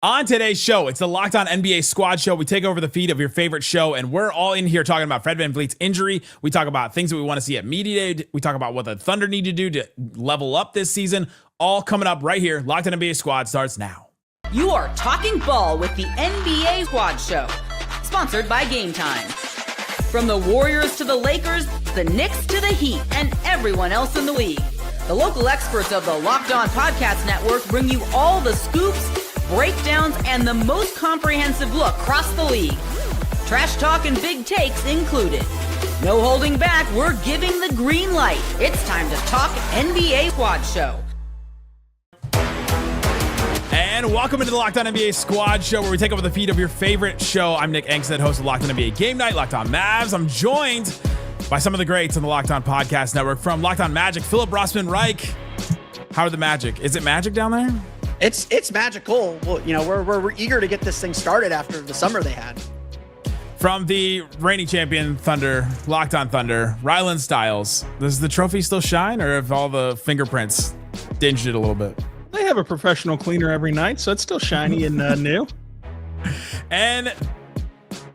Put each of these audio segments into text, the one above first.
On today's show, it's the Locked On NBA Squad Show. We take over the feed of your favorite show, and we're all in here talking about Fred VanVleet's injury. We talk about things that we want to see at Media Day. We talk about what the Thunder need to do to level up this season. All coming up right here. Locked On NBA Squad starts now. You are talking ball with the NBA Squad Show, sponsored by Game Time. From the Warriors to the Lakers, the Knicks to the Heat, and everyone else in the league, the local experts of the Locked On Podcast Network bring you all the scoops, breakdowns, and the most comprehensive look across the league. Trash talk and big takes included. No holding back, we're giving the green light. It's time to talk NBA Squad Show. And welcome into the Locked On NBA Squad Show, where we take over the feed of your favorite show. I'm Nick Angstead, host of Locked On NBA Game Night, Locked On Mavs. I'm joined by some of the greats on the Locked On Podcast Network. From Locked On Magic, Philip Rossman-Reich. How are the Magic? Is it magic down there? It's magical. Well, you know, we're eager to get this thing started after the summer they had. From the reigning champion Thunder, Locked On Thunder, Rylan Stiles. Does the trophy still shine, or have all the fingerprints dinged it a little bit? They have a professional cleaner every night, so it's still shiny and new. And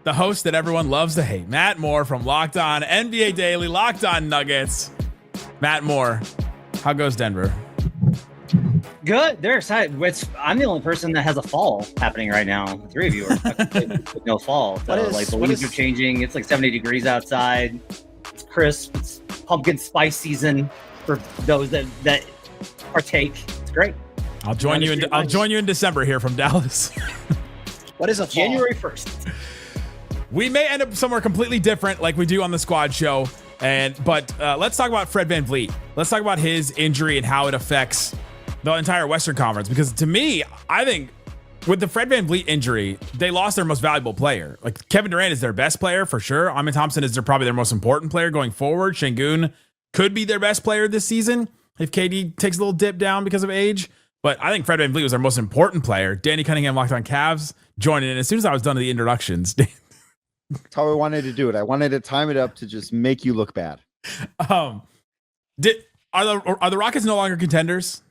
the host that everyone loves to hate, Matt Moore from Locked On NBA Daily, Locked On Nuggets. Matt Moore, how goes Denver? Good. They're excited. I'm the only person that has a fall happening right now. The three of you are with no fall. So the leaves are changing. It's like 70 degrees outside. It's crisp. It's pumpkin spice season for those that partake. It's great. I'll join you in December here from Dallas. What is a fall? January 1st. We may end up somewhere completely different, like we do on the Squad Show. But let's talk about Fred VanVleet. Let's talk about his injury and how it affects the entire Western Conference. Because to me, I think with the Fred VanVleet injury, they lost their most valuable player. Like, Kevin Durant is their best player for sure. Amin Thompson is probably their most important player going forward. Şengün could be their best player this season if KD takes a little dip down because of age. But I think Fred VanVleet was their most important player. Danny Cunningham, Locked On Cavs, joined in. As soon as I was done with the introductions, that's how I wanted to do it. I wanted to time it up to just make you look bad. Are the Rockets no longer contenders?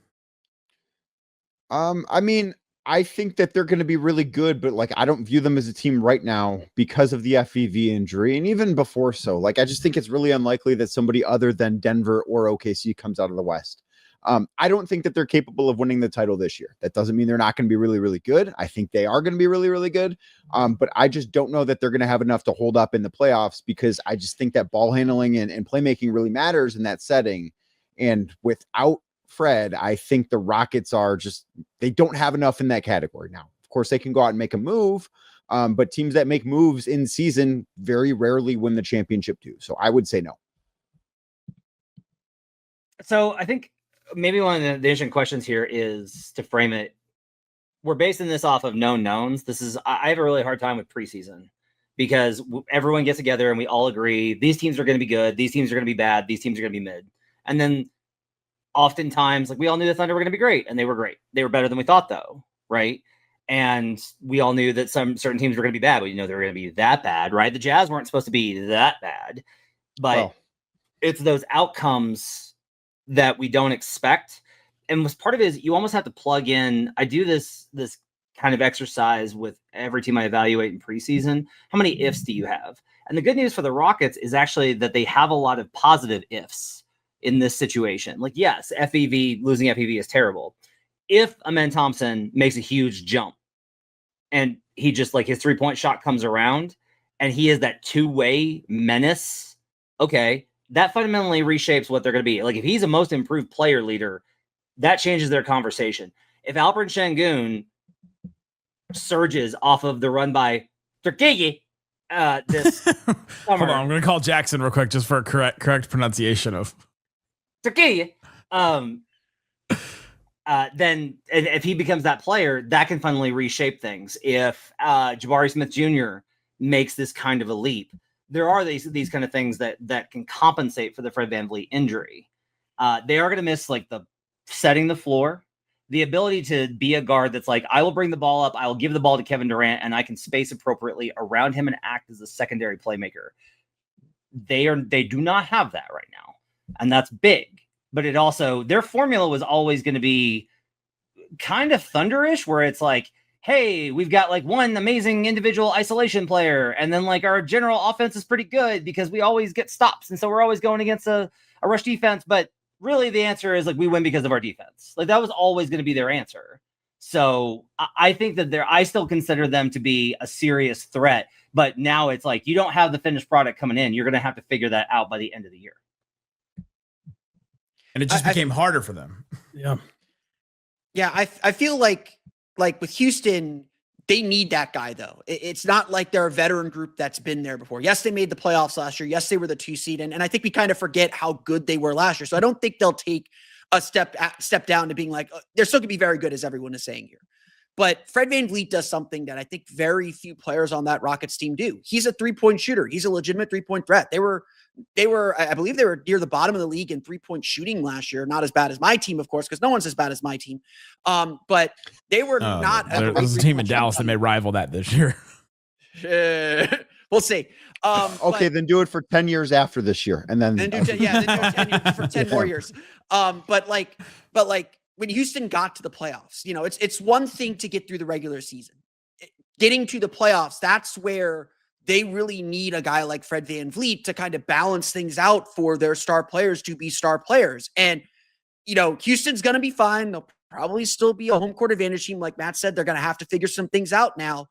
I mean, I think that they're going to be really good, but like, I don't view them as a team right now because of the FEV injury. And even before, I just think it's really unlikely that somebody other than Denver or OKC comes out of the West. I don't think that they're capable of winning the title this year. That doesn't mean they're not going to be really, really good. I think they are going to be really, really good. But I just don't know that they're going to have enough to hold up in the playoffs, because I just think that ball handling and playmaking really matters in that setting. And without Fred, I think the Rockets they don't have enough in that category. Now, of course, they can go out and make a move, but teams that make moves in season very rarely win the championship too. So I would say no. So I think maybe one of the interesting questions here is to frame it. We're basing this off of known knowns. I have a really hard time with preseason, because everyone gets together and we all agree these teams are going to be good, these teams are going to be bad, these teams are going to be mid. And then oftentimes, like, we all knew the Thunder were going to be great, and they were great. They were better than we thought, though, right? And we all knew that certain teams were going to be bad. We didn't know they were going to be that bad, right? The Jazz weren't supposed to be that bad, but it's those outcomes that we don't expect. And what's part of it is you almost have to plug in. I do this kind of exercise with every team I evaluate in preseason. How many ifs do you have? And the good news for the Rockets is actually that they have a lot of positive ifs in this situation. Like, yes, losing FEV is terrible. If Amin Thompson makes a huge jump and he just, like, his 3-point shot comes around and he is that two-way menace, okay, that fundamentally reshapes what they're going to be. Like, if he's a most improved player leader, that changes their conversation. If Alperen Şengün surges off of the run by Turkey this summer. Hold on, I'm going to call Jackson real quick just for a correct pronunciation of Turkey. Then if he becomes that player, that can finally reshape things. If Jabari Smith Jr. makes this kind of a leap, there are these kind of things that can compensate for the Fred VanVleet injury. They are going to miss, like, the setting the floor, the ability to be a guard that's like, I will bring the ball up, I will give the ball to Kevin Durant, and I can space appropriately around him and act as a secondary playmaker. They do not have that right now. And that's big, but it also, their formula was always going to be kind of Thunderish, where it's like, hey, we've got like one amazing individual isolation player, and then like our general offense is pretty good because we always get stops, and so we're always going against a rush defense. But really, the answer is like we win because of our defense. Like that was always going to be their answer. So I think that I still consider them to be a serious threat. But now it's like you don't have the finished product coming in. You're going to have to figure that out by the end of the year. And it just became harder for them. Yeah. Yeah, I feel like with Houston, they need that guy, though. It's not like they're a veteran group that's been there before. Yes, they made the playoffs last year. Yes, they were the 2 seed. And I think we kind of forget how good they were last year. So I don't think they'll take a step down to being like, they're still going to be very good, as everyone is saying here. But Fred VanVleet does something that I think very few players on that Rockets team do. He's a 3-point shooter. He's a legitimate 3-point threat. They were, I believe they were near the bottom of the league in 3-point shooting last year. Not as bad as my team, of course, because no one's as bad as my team. But they were not. There was a team in Dallas that may rival that this year. We'll see. Okay, then do it for 10 years after this year, and then do 10 years for 10 more years. But when Houston got to the playoffs, it's one thing to get through the regular season. Getting to the playoffs, that's where they really need a guy like Fred VanVleet to kind of balance things out for their star players to be star players. And, Houston's going to be fine. They'll probably still be a home court advantage team. Like Matt said, they're going to have to figure some things out now.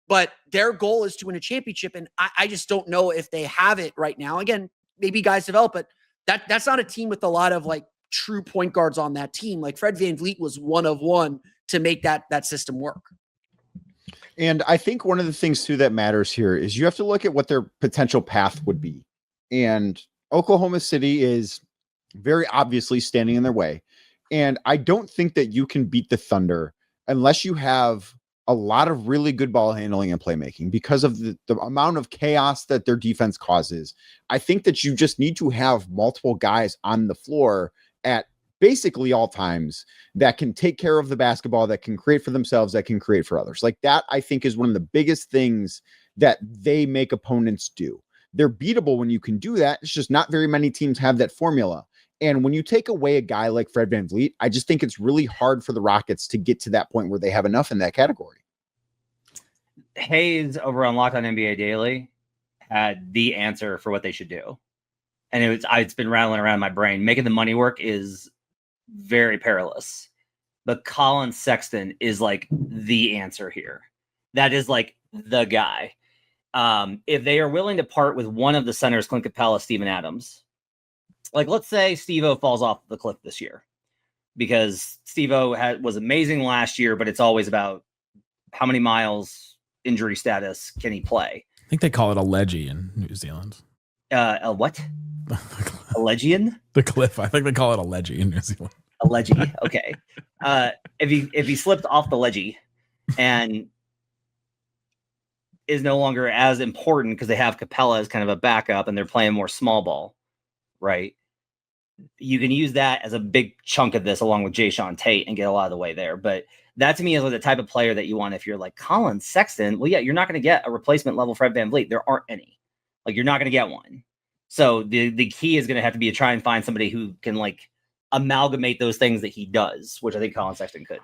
But their goal is to win a championship. And I just don't know if they have it right now. Again, maybe guys develop, but that's not a team with a lot of like true point guards on that team. Like Fred VanVleet was one of one to make that system work. And I think one of the things too that matters here is you have to look at what their potential path would be. And Oklahoma City is very obviously standing in their way. And I don't think that you can beat the Thunder unless you have a lot of really good ball handling and playmaking because of the amount of chaos that their defense causes. I think that you just need to have multiple guys on the floor at basically all times that can take care of the basketball, that can create for themselves, that can create for others. Like that, I think, is one of the biggest things that they make opponents do. They're beatable when you can do that. It's just not very many teams have that formula. And when you take away a guy like Fred VanVleet, I just think it's really hard for the Rockets to get to that point where they have enough in that category. Hayes over on Locked On NBA Daily had the answer for what they should do. And it's been rattling around my brain. Making the money work is very perilous. But Colin Sexton is like the answer here. That is like the guy. If they are willing to part with one of the centers, Clint Capella, Steven Adams, like let's say Steve-O falls off the cliff this year because Steve-O was amazing last year, but it's always about how many miles, injury status can he play. I think they call it a ledgie in New Zealand. A what? A legion? The cliff. I think they call it a ledgie in New Zealand. A ledgie. Okay. If he slipped off the ledgie and is no longer as important because they have Capella as kind of a backup and they're playing more small ball, right? You can use that as a big chunk of this along with Jayshawn Tate and get a lot of the way there. But that to me is like the type of player that you want if you're like Colin Sexton. Well, yeah, you're not going to get a replacement level Fred VanVleet. There aren't any. Like you're not going to get one. So the key is going to have to be to try and find somebody who can like amalgamate those things that he does, which I think Colin Sexton could.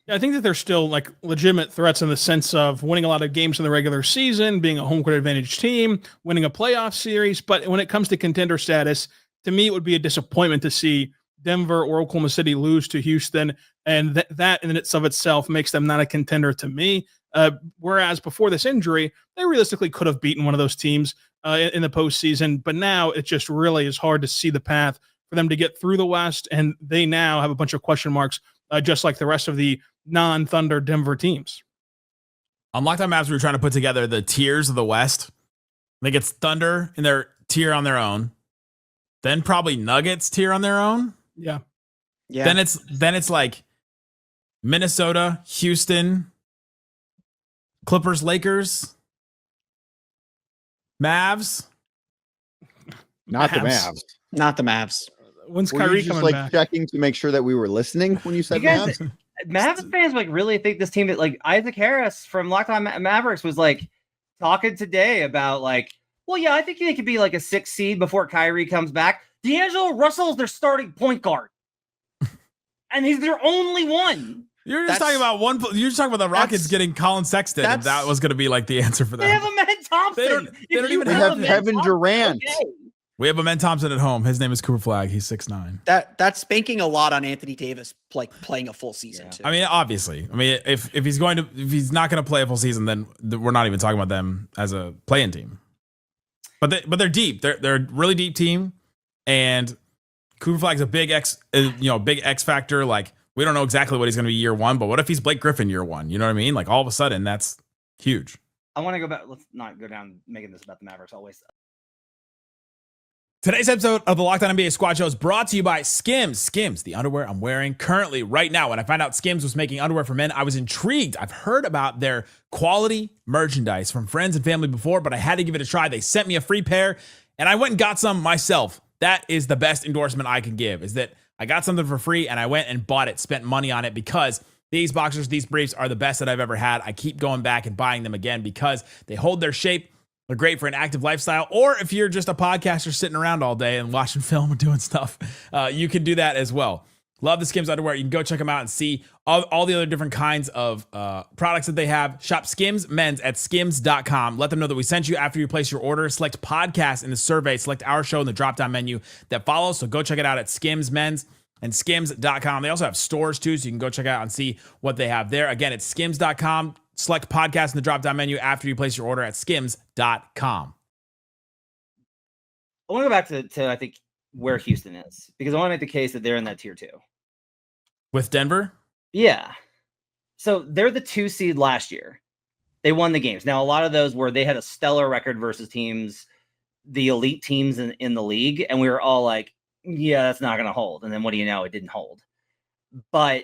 Yeah, I think that they're still like legitimate threats in the sense of winning a lot of games in the regular season, being a home court advantage team, winning a playoff series. But when it comes to contender status, to me, it would be a disappointment to see Denver or Oklahoma City lose to Houston. And that in itself makes them not a contender to me. Whereas before this injury, they realistically could have beaten one of those teams in the postseason. But now it just really is hard to see the path for them to get through the West. And they now have a bunch of question marks, just like the rest of the non-Thunder Denver teams. On Locked On Mavs, we were trying to put together the tiers of the West. I think it's Thunder in their tier on their own. Then probably Nuggets tier on their own. Yeah. Then it's like Minnesota, Houston, Clippers, Lakers, Mavs. Not the Mavs. Not the Mavs. When's Were Kyrie you just coming like back? checking to make sure that we were listening when you said You guys- Mavs? Mavs fans like really think this team that like Isaac Harris from Locked On Mavericks was like talking today about like, well, yeah, I think they could be like a 6 seed before Kyrie comes back. D'Angelo Russell is their starting point guard. And he's their only one. You're just talking about you're just talking about the Rockets getting Colin Sexton, and that was going to be like the answer for that. They have Amen Thompson. They don't even have Kevin Durant. Okay. We have Amen Thompson at home. His name is Cooper Flagg. He's 6'9". That's banking a lot on Anthony Davis playing a full season too. I mean, obviously. I mean, if he's not going to play a full season, then we're not even talking about them as a play-in team. But they're deep. They're a really deep team, and Cooper Flagg's a big X factor. Like, we don't know exactly what he's going to be year one, but what if he's Blake Griffin year one? You know what I mean? Like, all of a sudden, that's huge. I want to go back. Let's not go down making this about the Mavericks always. Today's episode of the Locked On NBA Squad Show is brought to you by Skims. Skims, the underwear I'm wearing currently right now. When I found out Skims was making underwear for men, I was intrigued. I've heard about their quality merchandise from friends and family before, but I had to give it a try. They sent me a free pair, and I went and got some myself. That is the best endorsement I can give, is that I got something for free, and I went and bought it, spent money on it, because these boxers, these briefs are the best that I've ever had. I keep going back and buying them again because they hold their shape. They're great for an active lifestyle, or if you're just a podcaster sitting around all day and watching film and doing stuff, you can do that as well. Love the Skims underwear. You can go check them out and see all the other different kinds of products that they have. Shop Skims Men's at skims.com. Let them know that we sent you after you place your order. Select podcast in the survey. Select our show in the drop-down menu that follows. So go check it out at Skims Men's and skims.com. They also have stores too, so you can go check it out and see what they have there. Again, it's skims.com. Select podcast in the drop-down menu after you place your order at skims.com. I want to go back to I think where Houston is, because I want to make the case that they're in that tier 2. With Denver? Yeah. So they're the 2 seed last year. They won the games. Now, a lot of those were they had a stellar record versus teams, the elite teams in the league, and we were all like, yeah, that's not going to hold. And then what do you know? It didn't hold. But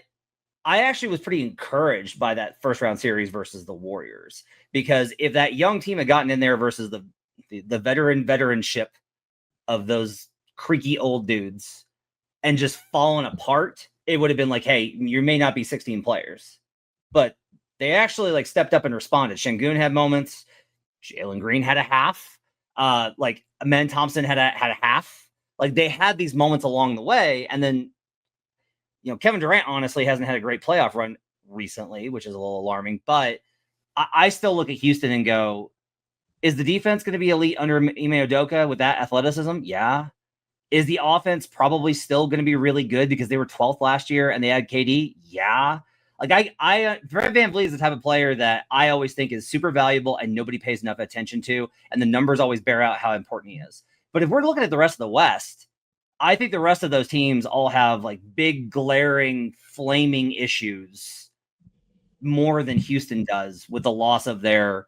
I actually was pretty encouraged by that first round series versus the Warriors, because if that young team had gotten in there versus the veteranship of those creaky old dudes and just fallen apart, it would have been like, hey, you may not be 16 players, but they actually like stepped up and responded. Şengün had moments. Jalen Green had a half. Like Amen Thompson had a half. Like they had these moments along the way, and then Kevin Durant honestly hasn't had a great playoff run recently, which is a little alarming, but I still look at Houston and go, is the defense going to be elite under Ime Udoka with that athleticism? Yeah. Is the offense probably still going to be really good because they were 12th last year and they had KD? Yeah. Like Fred VanVleet is the type of player that I always think is super valuable and nobody pays enough attention to. And the numbers always bear out how important he is. But if we're looking at the rest of the West, I think the rest of those teams all have like big, glaring, flaming issues more than Houston does with the loss of their,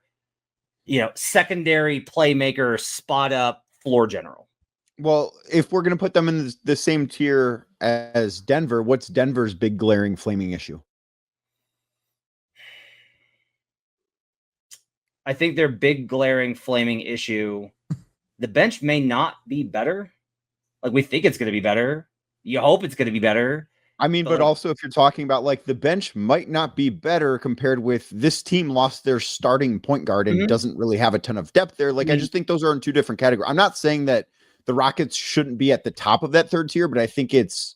secondary playmaker, spot up floor general. Well, if we're going to put them in the same tier as Denver, what's Denver's big, glaring, flaming issue? I think their big, glaring, flaming issue, the bench may not be better. Like, we think it's going to be better. You hope it's going to be better. I mean, but also if you're talking about like the bench might not be better compared with this team lost their starting point guard and doesn't really have a ton of depth there. Like, I just think those are in two different categories. I'm not saying that the Rockets shouldn't be at the top of that third tier, but I think it's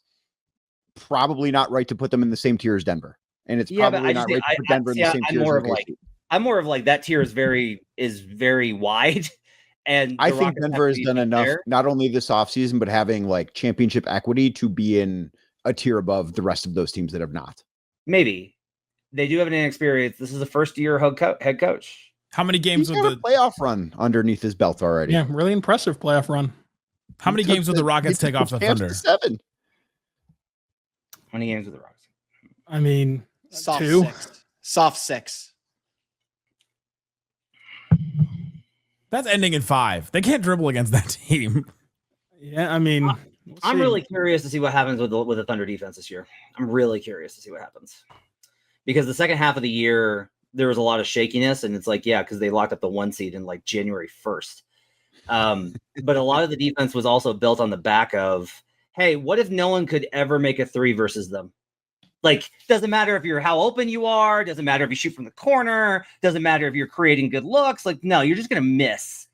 probably not right to put them in the same tier as Denver. And it's probably not right to put Denver in the same tier as OKC. I'm more of like that tier is very wide. And I think Denver has done enough, not only this offseason, but having like championship equity to be in a tier above the rest of those teams that have not. Maybe they do have an inexperience. This is the first year head coach. How many games with the playoff run underneath his belt already? Yeah, really impressive playoff run. How many games would the Rockets take off the Thunder? 7. How many games with the Rockets? I mean, Soft 2. 6. Soft 6. That's ending in 5. They can't dribble against that team. Yeah, I mean, I'm really curious to see what happens with the Thunder defense this year. I'm really curious to see what happens, because the second half of the year there was a lot of shakiness, and it's like, yeah, because they locked up the 1 seed in like January 1st. But a lot of the defense was also built on the back of, hey, what if no one could ever make a 3 versus them? Like, doesn't matter if you're how open you are, doesn't matter if you shoot from the corner, doesn't matter if you're creating good looks. Like, no, you're just gonna miss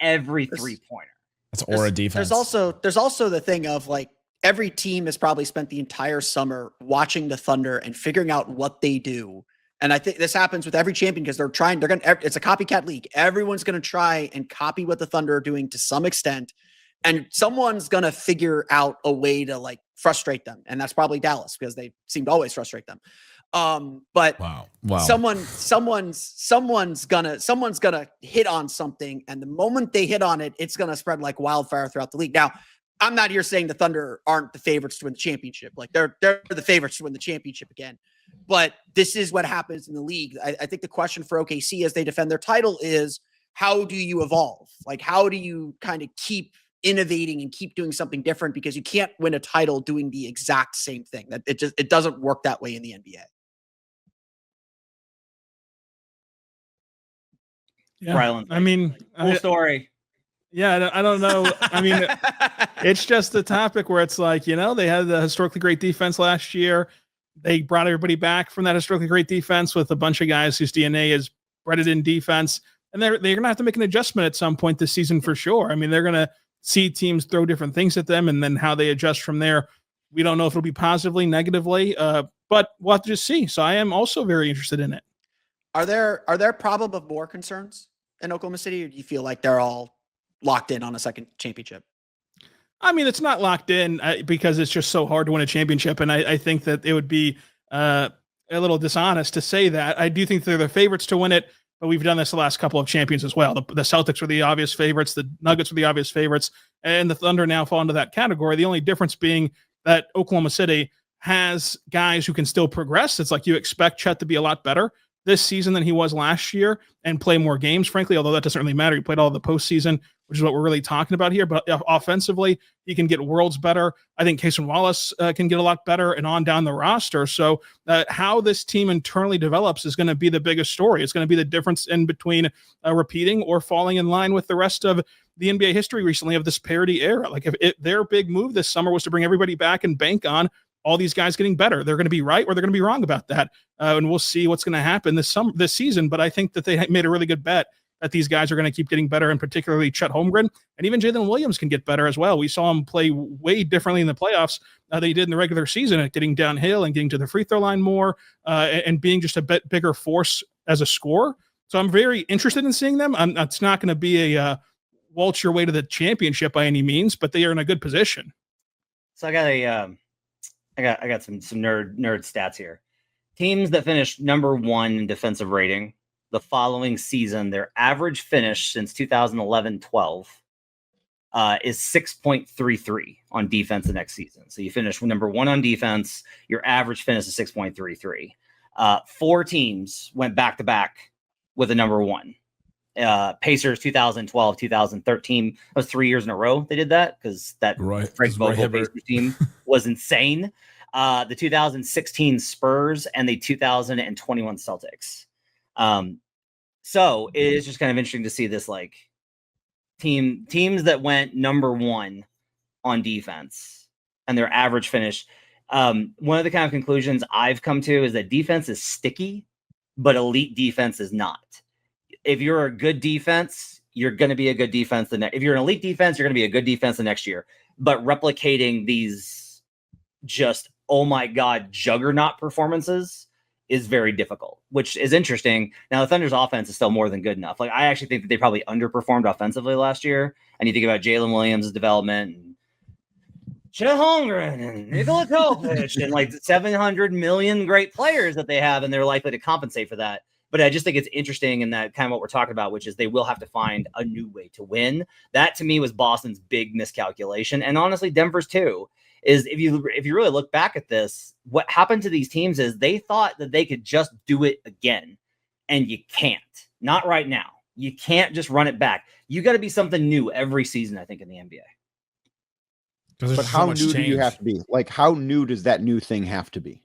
every 3-pointer. That's aura defense. There's also the thing of like every team has probably spent the entire summer watching the Thunder and figuring out what they do. And I think this happens with every champion because it's a copycat league. Everyone's going to try and copy what the Thunder are doing to some extent. And someone's going to figure out a way to like frustrate them. And that's probably Dallas because they seem to always frustrate them. But wow. someone's gonna hit on something. And the moment they hit on it, it's going to spread like wildfire throughout the league. Now, I'm not here saying the Thunder aren't the favorites to win the championship. Like they're the favorites to win the championship again. But this is what happens in the league. I think the question for OKC as they defend their title is, how do you evolve? Like, how do you kind of keep innovating and keep doing something different? Because you can't win a title doing the exact same thing. That it doesn't work that way in the NBA. Yeah. Ryland, I mean, full story. Yeah, I don't know. I mean, it's just a topic where it's like, they had the historically great defense last year. They brought everybody back from that historically great defense with a bunch of guys whose DNA is bred in defense. And they're going to have to make an adjustment at some point this season for sure. I mean, they're going to see teams throw different things at them, and then how they adjust from there. We don't know if it'll be positively, negatively, but we'll have to just see. So I am also very interested in it. Are there problem of more concerns in Oklahoma City, or do you feel like they're all locked in on a second championship? I mean, it's not locked in because it's just so hard to win a championship. And I think that it would be a little dishonest to say that. I do think they're the favorites to win it, but we've done this the last couple of champions as well. The Celtics were the obvious favorites. The Nuggets were the obvious favorites. And the Thunder now fall into that category. The only difference being that Oklahoma City has guys who can still progress. It's like you expect Chet to be a lot better this season than he was last year and play more games, frankly, although that doesn't really matter. He played all the postseason, which is what we're really talking about here. But offensively, he can get worlds better. I think Cason Wallace can get a lot better and on down the roster. So how this team internally develops is going to be the biggest story. It's going to be the difference in between repeating or falling in line with the rest of the NBA history recently of this parity era. Like if their big move this summer was to bring everybody back and bank on all these guys getting better, they're going to be right or they're going to be wrong about that. And we'll see what's going to happen this season. But I think that they made a really good bet that these guys are going to keep getting better, and particularly Chet Holmgren, and even Jalen Williams can get better as well. We saw him play way differently in the playoffs than he did in the regular season, at getting downhill and getting to the free throw line more, and being just a bit bigger force as a scorer. So I'm very interested in seeing them. It's not going to be a waltz your way to the championship by any means, but they are in a good position. So I got some nerd stats here. Teams that finished number 1 in defensive rating the following season, their average finish since 2011-12 is 6.33 on defense the next season. So you finish number 1 on defense, your average finish is 6.33. 4 teams went back to back with a number 1. Pacers 2012, 2013. That was 3 years in a row they did that, because that Frank Vogel Pacers team was insane. The 2016 Spurs and the 2021 Celtics. So it is just kind of interesting to see this, like, teams that went number 1 on defense and their average finish. One of the kind of conclusions I've come to is that defense is sticky, but elite defense is not. If you're a good defense, you're going to be a good defense. If you're an elite defense, you're going to be a good defense the next year. But replicating these just, oh my God, juggernaut performances is very difficult, which is interesting. Now, the Thunder's offense is still more than good enough. Like, I actually think that they probably underperformed offensively last year. And you think about Jalen Williams' development and Chet Holmgren and Nikola Jokic and like 700 million great players that they have, and they're likely to compensate for that. But I just think it's interesting in that kind of what we're talking about, which is they will have to find a new way to win. That to me was Boston's big miscalculation. And honestly, Denver's too. Is if you really look back at this, what happened to these teams is they thought that they could just do it again. And you can't. Not right now. You can't just run it back. You got to be something new every season, I think, in the NBA. But how new do you have to be? Like, how new does that new thing have to be?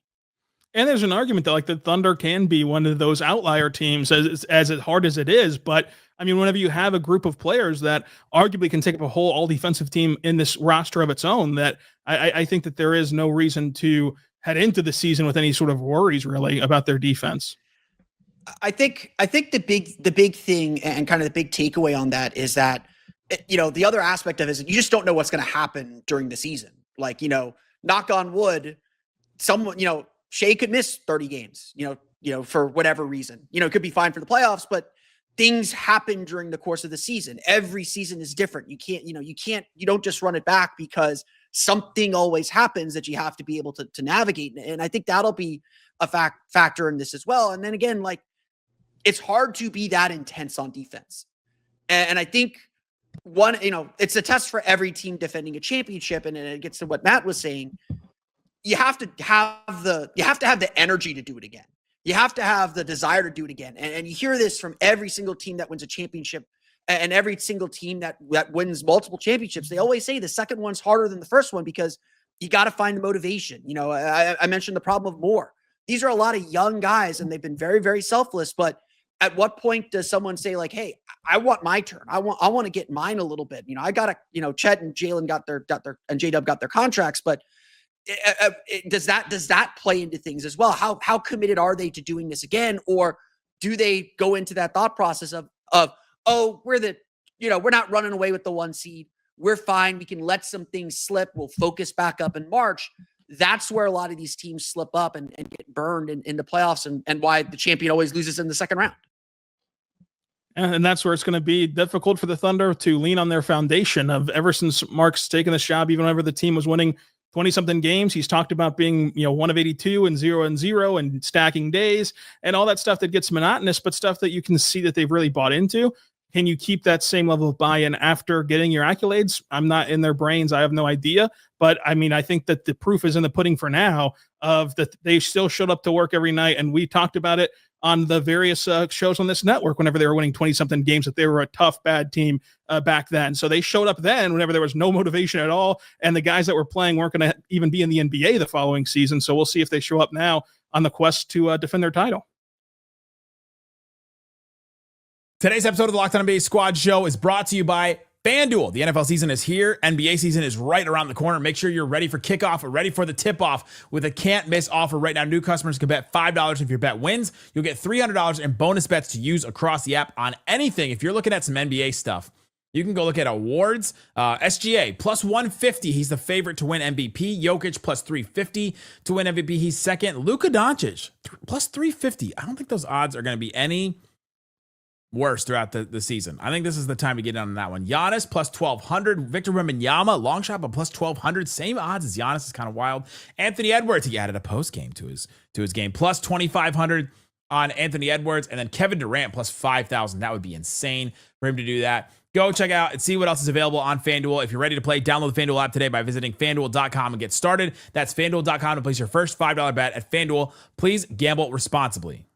And there's an argument that, like, the Thunder can be one of those outlier teams as hard as it is. But I mean, whenever you have a group of players that arguably can take up a whole all defensive team in this roster of its own, that I think that there is no reason to head into the season with any sort of worries really about their defense. I think the big thing and kind of the big takeaway on that is that, you know, the other aspect of it is you just don't know what's going to happen during the season. Like, knock on wood, someone, Shea could miss 30 games, for whatever reason. It could be fine for the playoffs, but things happen during the course of the season. Every season is different. You don't just run it back because something always happens that you have to be able to navigate. And I think that'll be a factor in this as well. And then again, like, it's hard to be that intense on defense. And I think it's a test for every team defending a championship. And it gets to what Matt was saying. You have to have the energy to do it again. You have to have the desire to do it again. And you hear this from every single team that wins a championship and every single team that wins multiple championships. They always say the second one's harder than the first one because you got to find the motivation. I mentioned the problem of Moore. These are a lot of young guys and they've been very, very selfless. But at what point does someone say like, hey, I want my turn. I want to get mine a little bit. I got to, Chet and Jalen got their and J-Dub got their contracts, but does that play into things as well? How committed are they to doing this again? Or do they go into that thought process of, oh, we're not running away with the 1 seed. We're fine. We can let some things slip. We'll focus back up in March. That's where a lot of these teams slip up and get burned in the playoffs and why the champion always loses in the second round. And that's where it's going to be difficult for the Thunder to lean on their foundation of ever since Mark's taken this job, even whenever the team was winning 20-something games. He's talked about being, 1 of 82 and 0-0 and stacking days and all that stuff that gets monotonous, but stuff that you can see that they've really bought into. Can you keep that same level of buy-in after getting your accolades? I'm not in their brains. I have no idea. But I mean, I think that the proof is in the pudding for now of that they still showed up to work every night. And we talked about it on the various shows on this network whenever they were winning 20-something games, that they were a tough, bad team back then. So they showed up then whenever there was no motivation at all. And the guys that were playing weren't going to even be in the NBA the following season. So we'll see if they show up now on the quest to defend their title. Today's episode of the Locked On NBA Squad Show is brought to you by FanDuel. The NFL season is here. NBA season is right around the corner. Make sure you're ready for kickoff or ready for the tip-off with a can't-miss offer right now. New customers can bet $5 if your bet wins. You'll get $300 in bonus bets to use across the app on anything. If you're looking at some NBA stuff, you can go look at awards. SGA, plus 150. He's the favorite to win MVP. Jokic, plus 350 to win MVP. He's second. Luka Doncic, plus 350. I don't think those odds are going to be any worse throughout the season. I think this is the time to get in on that one. Giannis plus 1,200. Victor Wembanyama, long shot, but plus 1,200. Same odds as Giannis. Is kind of wild. Anthony Edwards, he added a post game to his game. Plus 2,500 on Anthony Edwards. And then Kevin Durant plus 5,000. That would be insane for him to do that. Go check out and see what else is available on FanDuel. If you're ready to play, download the FanDuel app today by visiting FanDuel.com and get started. That's FanDuel.com to place your first $5 bet at FanDuel. Please gamble responsibly.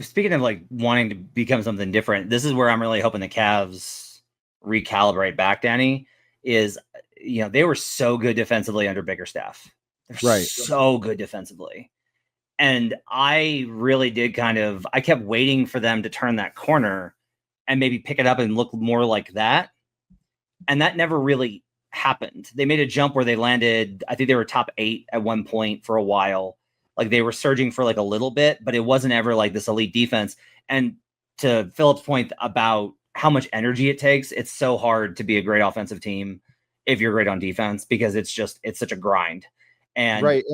Speaking of like wanting to become something different, this is where I'm really hoping the Cavs recalibrate back, Danny, is, they were so good defensively under Bickerstaff. They're right. So good defensively. And I really did I kept waiting for them to turn that corner and maybe pick it up and look more like that. And that never really happened. They made a jump where they landed, I think they were top 8 at one point for a while. Like they were surging for like a little bit, but it wasn't ever like this elite defense. And to Philip's point about how much energy it takes, it's so hard to be a great offensive team if you're great on defense, because it's such a grind. And right.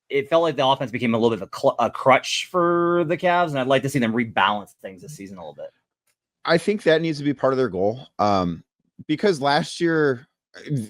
It felt like the offense became a little bit of a crutch for the Cavs. And I'd like to see them rebalance things this season a little bit. I think that needs to be part of their goal. Because last year,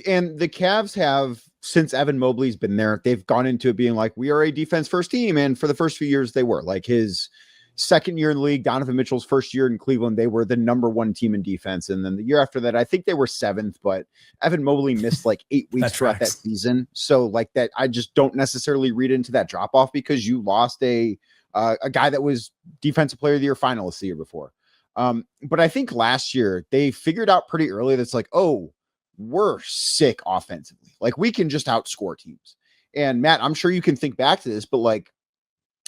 and the Cavs have, since Evan Mobley's been there, they've gone into it being like, we are a defense first team. And for the first few years, they were like his second year in the league, Donovan Mitchell's first year in Cleveland, they were the number 1 team in defense. And then the year after that, I think they were 7th, but Evan Mobley missed like 8 weeks throughout that season. So like that, I just don't necessarily read into that drop off because you lost a guy that was defensive player of the year finalist the year before. But I think last year they figured out pretty early that's like, oh, we're sick offensively. Like we can just outscore teams. And Matt, I'm sure you can think back to this, but like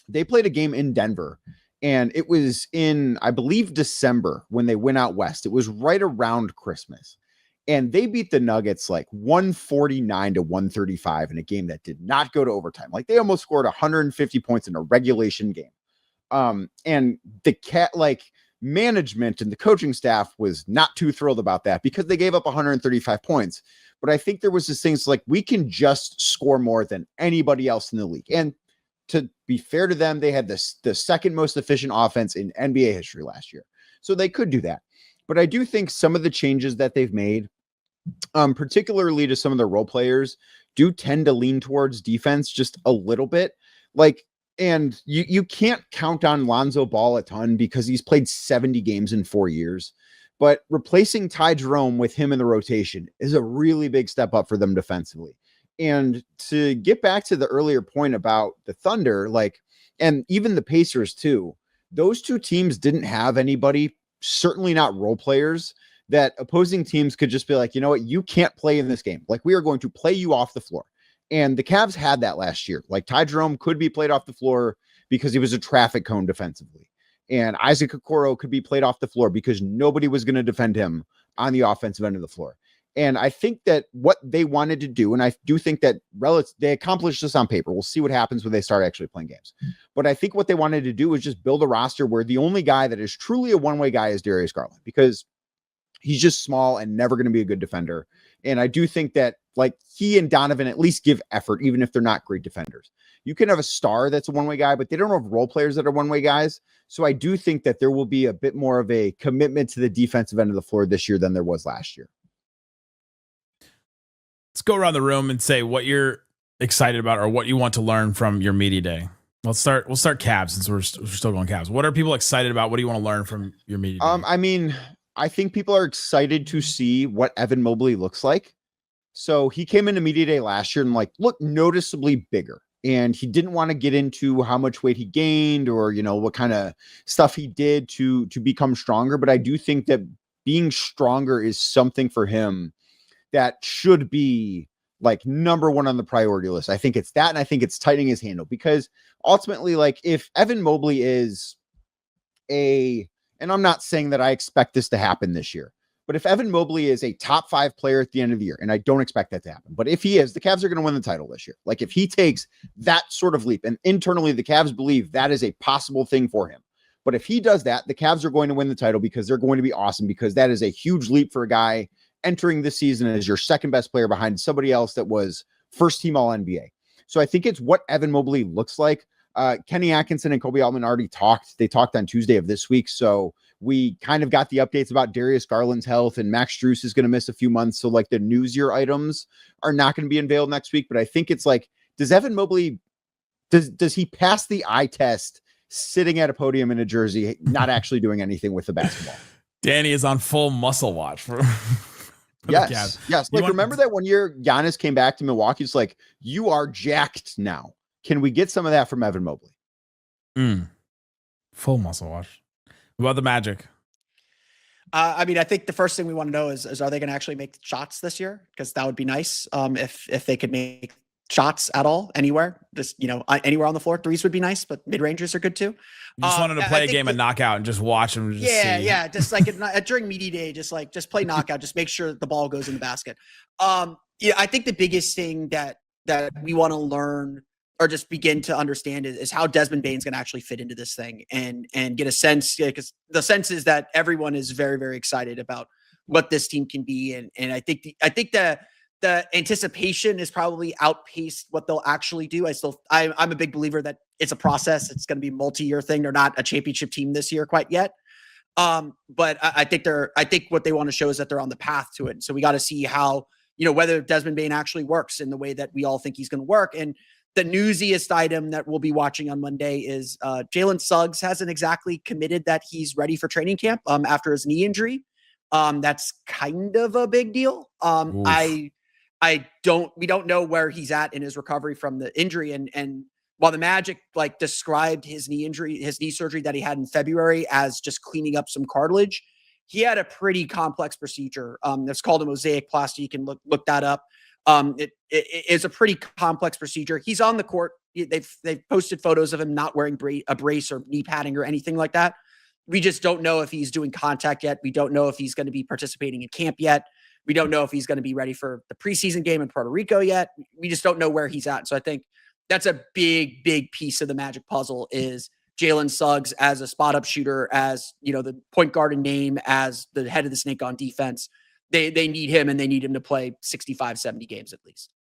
they played a game in Denver and it was in, I believe, December when they went out west. It was right around Christmas and they beat the Nuggets like 149-135 in a game that did not go to overtime. Like they almost scored 150 points in a regulation game. And management and the coaching staff was not too thrilled about that because they gave up 135 points. But I think there was this thing, like, we can just score more than anybody else in the league. And to be fair to them, they had the second most efficient offense in NBA history last year. So they could do that. But I do think some of the changes that they've made, particularly to some of the role players, do tend to lean towards defense just a little bit. Like, and you can't count on Lonzo Ball a ton because he's played 70 games in 4 years. But replacing Ty Jerome with him in the rotation is a really big step up for them defensively. And to get back to the earlier point about the Thunder, like, and even the Pacers too, those two teams didn't have anybody, certainly not role players, that opposing teams could just be like, you know what, you can't play in this game. Like, we are going to play you off the floor. And the Cavs had that last year. Like, Ty Jerome could be played off the floor because he was a traffic cone defensively. And Isaac Okoro could be played off the floor because nobody was going to defend him on the offensive end of the floor. And I think that what they wanted to do, and I do think that they accomplished this on paper. We'll see what happens when they start actually playing games. But I think what they wanted to do was just build a roster where the only guy that is truly a one-way guy is Darius Garland, because he's just small and never going to be a good defender. And I do think that, like, he and Donovan at least give effort, even if they're not great defenders. You can have a star that's a one-way guy, but they don't have role players that are one-way guys. So I do think that there will be a bit more of a commitment to the defensive end of the floor this year than there was last year. Let's go around the room and say what you're excited about or what you want to learn from your media day. We'll start Cavs, since we're still going Cavs. What are people excited about? What do you want to learn from your media day? I mean, I think people are excited to see what Evan Mobley looks like. So he came into media day last year and, like, looked noticeably bigger. And he didn't want to get into how much weight he gained or, you know, what kind of stuff he did to become stronger. But I do think that being stronger is something for him that should be, like, number one on the priority list. I think it's that. And I think it's tightening his handle, because ultimately, like, if Evan Mobley is and I'm not saying that I expect this to happen this year, but if Evan Mobley is a top 5 player at the end of the year, and I don't expect that to happen, but if he is, the Cavs are going to win the title this year. Like, if he takes that sort of leap, and internally the Cavs believe that is a possible thing for him. But if he does that, the Cavs are going to win the title, because they're going to be awesome, because that is a huge leap for a guy entering this season as your second best player behind somebody else that was first team all NBA. So I think it's what Evan Mobley looks like. Kenny Atkinson and Kobe Altman already talked. They talked on Tuesday of this week. So we kind of got the updates about Darius Garland's health, and Max Strus is going to miss a few months. So, like, the newsier items are not going to be unveiled next week. But I think it's like, does Evan Mobley, does he pass the eye test sitting at a podium in a jersey, not actually doing anything with the basketball? Danny is on full muscle watch for yes. Like, remember that one year Giannis came back to Milwaukee? It's like, you are jacked now. Can we get some of that from Evan Mobley? Full muscle watch. What about the Magic? I mean, I think the first thing we want to know is are they going to actually make shots this year? Because that would be nice. If they could make shots at all, anywhere, just, you know, anywhere on the floor. Threes would be nice, but mid-rangers are good too. You just wanted to play a game of knockout and just watch them. Just see. Yeah. Just like during media day, just play knockout. Just make sure the ball goes in the basket. Yeah, I think the biggest thing that we want to learn or just begin to understand is how Desmond Bane's going to actually fit into this thing and get a sense, because the sense is that everyone is very, very excited about what this team can be. And I think the anticipation is probably outpaced what they'll actually do. I'm a big believer that it's a process. It's going to be a multi-year thing. They're not a championship team this year quite yet. But I think what they want to show is that they're on the path to it. So we got to see how, you know, whether Desmond Bane actually works in the way that we all think he's going to work. And the newsiest item that we'll be watching on Monday is Jalen Suggs hasn't exactly committed that he's ready for training camp after his knee injury. That's kind of a big deal. We don't know where he's at in his recovery from the injury. And while the Magic like described his knee surgery that he had in February as just cleaning up some cartilage, he had a pretty complex procedure. That's called a mosaic plasty. You can look that up. It is a pretty complex procedure. He's on the court. They've posted photos of him not wearing a brace or knee padding or anything like that. We just don't know if he's doing contact yet. We don't know if he's going to be participating in camp yet. We don't know if he's going to be ready for the preseason game in Puerto Rico yet. We just don't know where he's at. So I think that's a big, big piece of the Magic puzzle is Jalen Suggs as a spot up shooter, as the point guard in name, as the head of the snake on defense. They need him, and they need him to play 65, 70 games at least.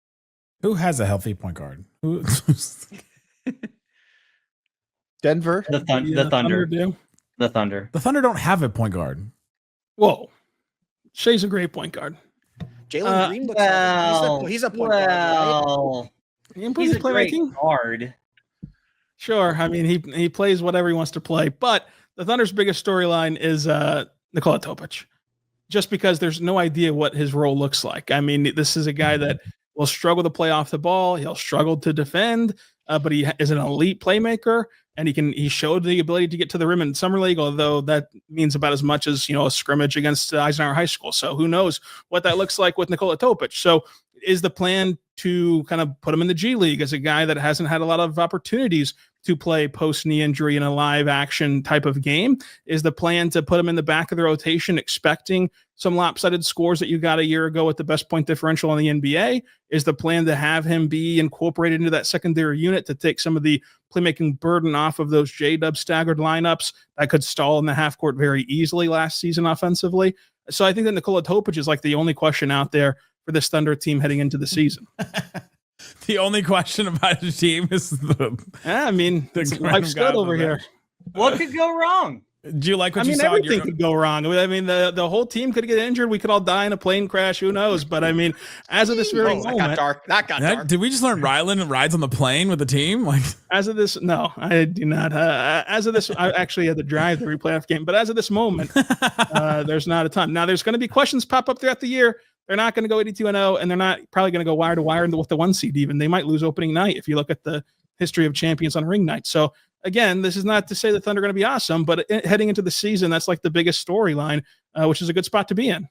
Who has a healthy point guard? Who? Denver. The Thunder. do. The Thunder. The Thunder don't have a point guard. Whoa. Shay's a great point guard. Jalen Green looks like he's a point guard. Right? He's a great guard. Sure. I mean, he plays whatever he wants to play, but the Thunder's biggest storyline is Nikola Topic, just because there's no idea what his role looks like. I mean, this is a guy that will struggle to play off the ball. He'll struggle to defend, but he is an elite playmaker, and he showed the ability to get to the rim in Summer League, although that means about as much as, a scrimmage against Eisenhower High School. So who knows what that looks like with Nikola Topic. So is the plan to kind of put him in the G League as a guy that hasn't had a lot of opportunities to play post-knee injury in a live action type of game? Is the plan to put him in the back of the rotation, expecting some lopsided scores that you got a year ago with the best point differential in the NBA? Is the plan to have him be incorporated into that secondary unit to take some of the playmaking burden off of those J-Dub staggered lineups that could stall in the half court very easily last season offensively? So I think that Nikola Topic is like the only question out there for this Thunder team heading into the season. The only question about the team is life's good over here. What could go wrong? Do you like what you saw? Everything could go wrong. I mean, the whole team could get injured. We could all die in a plane crash. Who knows? But I mean, as of this very moment, that got dark. Did we just learn Rylan rides on the plane with the team? Like, as of this, no, I do not. As of this, I actually had to drive the replay game. But as of this moment, there's not a ton. Now, there's going to be questions pop up throughout the year. They're not going to go 82-0, and they're not probably going to go wire to wire with the 1 seed even. They might lose opening night if you look at the history of champions on ring night. So again, this is not to say the Thunder are going to be awesome, but heading into the season, that's like the biggest storyline, which is a good spot to be in.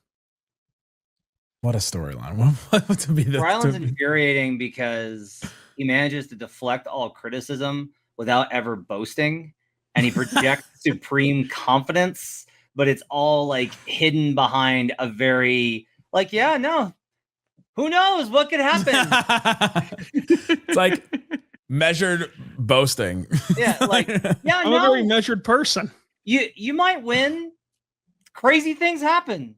What a storyline. What to be Ryland's infuriating because he manages to deflect all criticism without ever boasting, and he projects supreme confidence, but it's all like hidden behind a very who knows what could happen? It's like measured boasting. I'm a very measured person. You might win. Crazy things happen.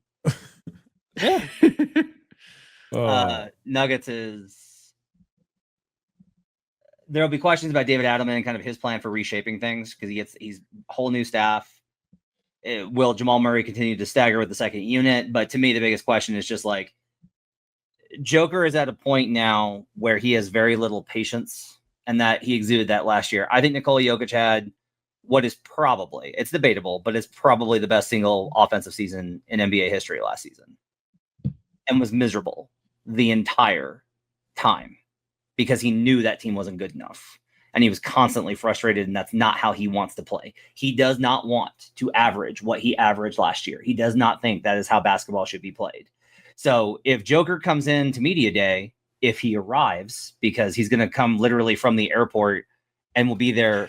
Yeah. Nuggets is there'll be questions about David Adelman and kind of his plan for reshaping things because he's whole new staff. Will Jamal Murray continue to stagger with the second unit? But to me, the biggest question is just like Joker is at a point now where he has very little patience, and that he exuded that last year. I think Nikola Jokic had what is probably, it's debatable, but it's probably the best single offensive season in NBA history last season, and was miserable the entire time because he knew that team wasn't good enough. And he was constantly frustrated, and that's not how he wants to play. He does not want to average what he averaged last year. He does not think that is how basketball should be played. So if Joker comes in to media day, if he arrives, because he's going to come literally from the airport and will be there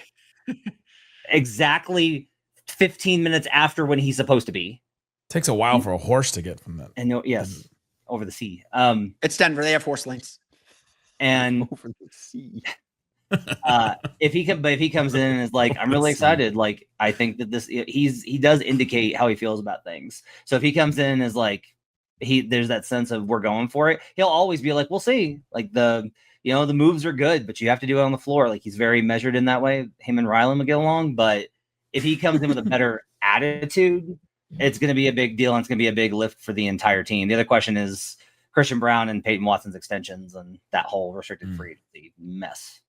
exactly 15 minutes after when he's supposed to be. Takes a while for a horse to get from that. And over the sea. It's Denver. They have horse lanes. And Over the sea. if he comes in and is like, I'm really excited. Like, I think that he does indicate how he feels about things. So if he comes in and is like, there's that sense of we're going for it. He'll always be like, we'll see. Like the moves are good, but you have to do it on the floor. Like he's very measured in that way. Him and Rylan will get along. But if he comes in with a better attitude, it's going to be a big deal. And it's going to be a big lift for the entire team. The other question is Christian Brown and Peyton Watson's extensions and that whole restricted free mess.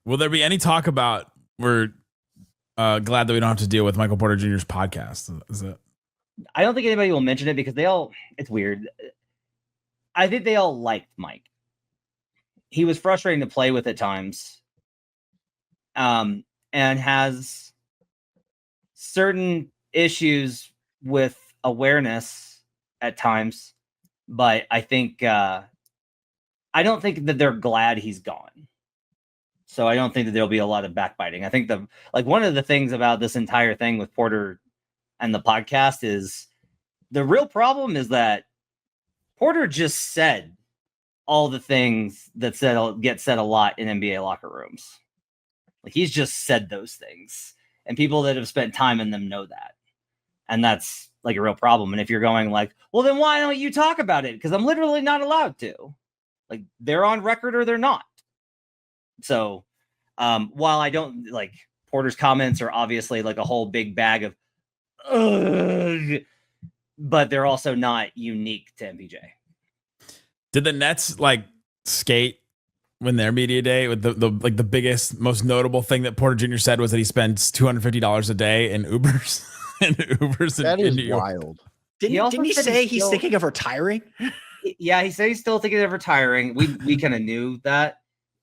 Will there be any talk about we're glad that we don't have to deal with Michael Porter Jr.'s podcast? Is it? I don't think anybody will mention it because it's weird. I think they all liked Mike. He was frustrating to play with at times. And has certain issues with awareness at times. But I think, I don't think that they're glad he's gone. So I don't think that there'll be a lot of backbiting. I think one of the things about this entire thing with Porter and the podcast is the real problem is that Porter just said all the things that get said a lot in NBA locker rooms. Like he's just said those things. and people that have spent time in them know that. And that's like a real problem. And if you're going like, well, then why don't you talk about it? Because I'm literally not allowed to. Like, they're on record or they're not. So while I don't like, Porter's comments are obviously like a whole big bag of, ugh, but they're also not unique to MPJ. Did the Nets like skate when their media day with the biggest, most notable thing that Porter Jr. said was that he spends $250 a day in Ubers and Ubers That in is New York. wild. Didn't he said say he's he's still- thinking of retiring? Yeah, he said he's still thinking of retiring. We kind of knew that.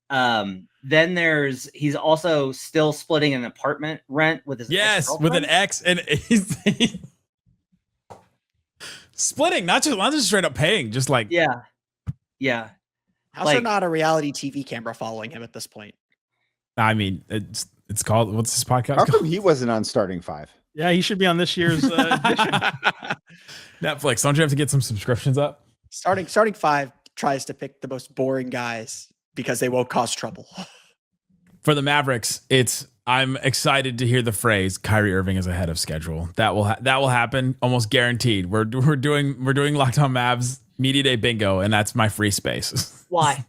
Then he's also still splitting an apartment rent with his Yes, with an ex, and he's splitting, not just straight up paying, just like yeah. How's Like- there not a reality TV camera following him at this point? I mean, it's called, what's this podcast How called? come he wasn't on starting five? Yeah, he should be on this year's edition. Netflix. Don't you have to get some subscriptions up? Starting five tries to pick the most boring guys because they won't cause trouble. For the Mavericks, I'm excited to hear the phrase Kyrie Irving is ahead of schedule. That will happen, almost guaranteed. We're doing Locked On Mavs Media Day bingo, and that's my free space. Why?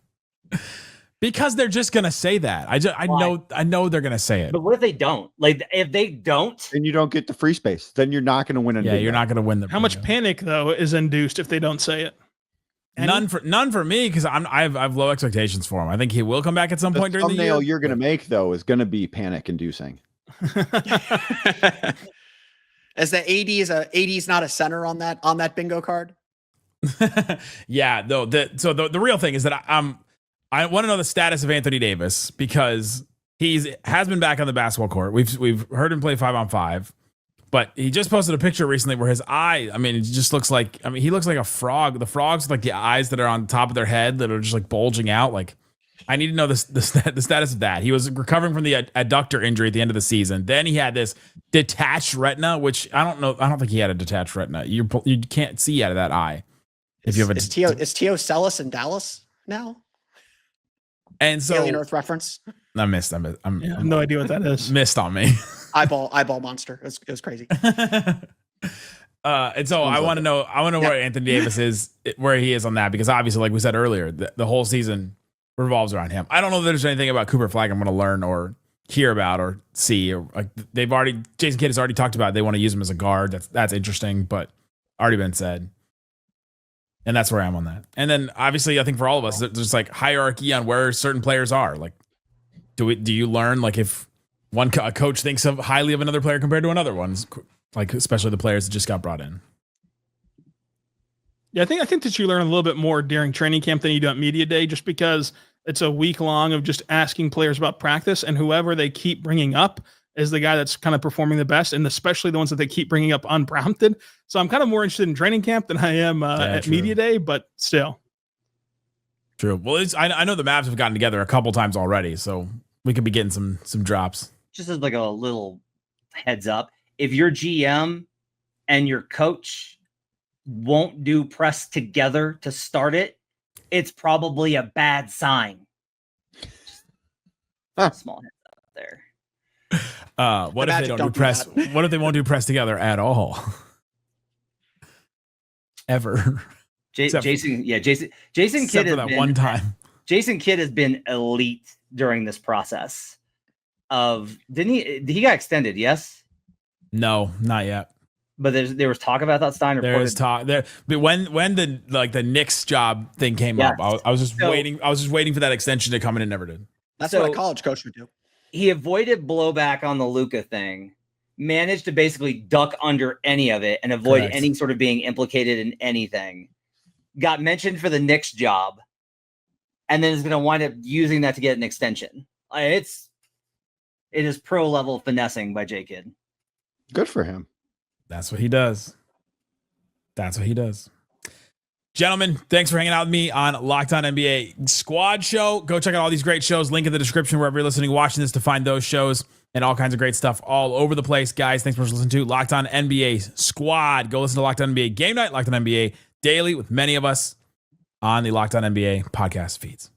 Because they're just gonna say that. I know they're gonna say it. But what if they don't? Like, if they don't, Then you don't get the free space. Then you're not going to win a Yeah, you're not gonna win the. How much bingo. panic though is induced if they don't say it? None for me, because I have low expectations for him. I think he will come back at some The point during the thumbnail year. you're going to make, though, is going to be panic inducing. As the AD is not a center on that bingo card. Yeah, though. The real thing is that I want to know the status of Anthony Davis, because has been back on the basketball court. We've heard him play 5-on-5, but he just posted a picture recently where his eye, I mean, it just looks like, I mean, he looks like a frog. The frogs, like the eyes that are on top of their head that are just like bulging out. Like, I need to know the status of that. He was recovering from the adductor injury at the end of the season. Then he had this detached retina, which I don't know. I don't think he had a detached retina. You can't see out of that eye if you have Is Tio Celis in Dallas now? And so Alien Earth reference. I missed. I have no idea what that is. Missed on me. Eyeball monster. It was crazy. And so I want to know. Where Anthony Davis is, where he is on that, because obviously, like we said earlier, the whole season revolves around him. I don't know if there's anything about Cooper Flag I'm going to learn or hear about or see. Or like Jason Kidd has already talked about it. They want to use him as a guard. That's interesting, but already been said. And that's where I am on that. And then obviously, I think for all of us, there's like hierarchy on where certain players are. Like, do you learn like if a coach thinks of highly of another player compared to another one, like especially the players that just got brought in. Yeah, I think that you learn a little bit more during training camp than you do at media day, just because it's a week long of just asking players about practice, and whoever they keep bringing up is the guy that's kind of performing the best, and especially the ones that they keep bringing up unprompted. So I'm kind of more interested in training camp than I am at true. media day, but still. True. Well, I know the Mavs have gotten together a couple times already, so we could be getting some drops. just as like a little heads up, if your GM and your coach won't do press together to start it, it's probably a bad sign. Small heads up there. What if they don't do press? What if they won't do press together at all? Ever? Jason Kidd Except for has that been, one time. Jason Kidd has been elite during this process. Did he got extended? Yes. No, not yet. But there was talk about that. Stein There was talk there, but when the Knicks job thing came up, I was just waiting. I was just waiting for that extension to come in, and never did. That's what a college coach would do. He avoided blowback on the Luka thing, managed to basically duck under any of it and avoid any sort of being implicated in anything. Got mentioned for the Knicks job, and then is going to wind up using that to get an extension. It is pro level finessing by J Kidd. Good for him. That's what he does. That's what he does. Gentlemen, thanks for hanging out with me on Locked On NBA Squad Show. Go check out all these great shows. Link in the description wherever you're listening, watching this to find those shows and all kinds of great stuff all over the place. Guys, thanks for listening to Locked On NBA Squad. Go listen to Locked On NBA Game Night, Locked On NBA Daily with many of us on the Locked On NBA podcast feeds.